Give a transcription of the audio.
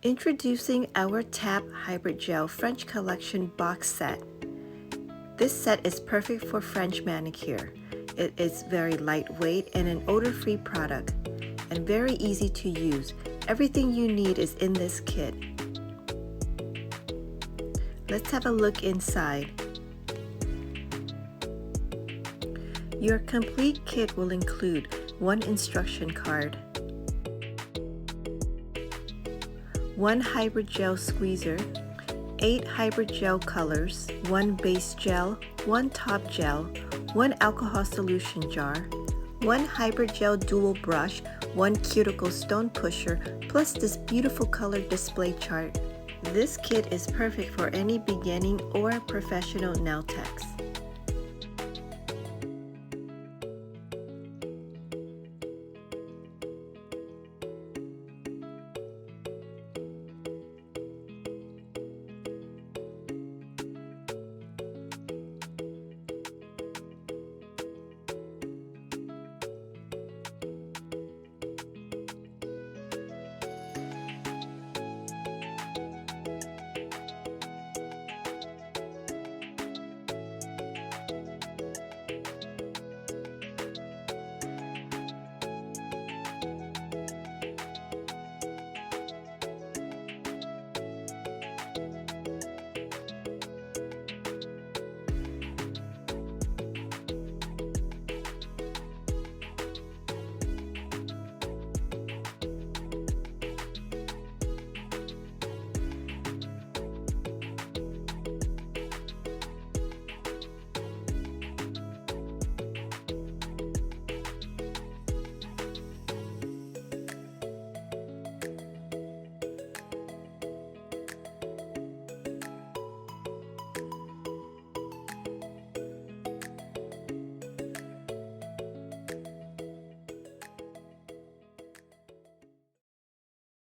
Introducing our T.A.P Hybrid Gel French Collection box set. This set is perfect for French manicure. It is very lightweight and an odor-free product, and very easy to use. Everything you need is in this kit. Let's have a look inside. Your complete kit will include one instruction card, one hybrid gel squeezer, 8 hybrid gel colors, 1 base gel, 1 top gel, 1 alcohol solution jar, 1 hybrid gel dual brush, 1 cuticle stone pusher, plus this beautiful color display chart. This kit is perfect for any beginning or professional nail techs.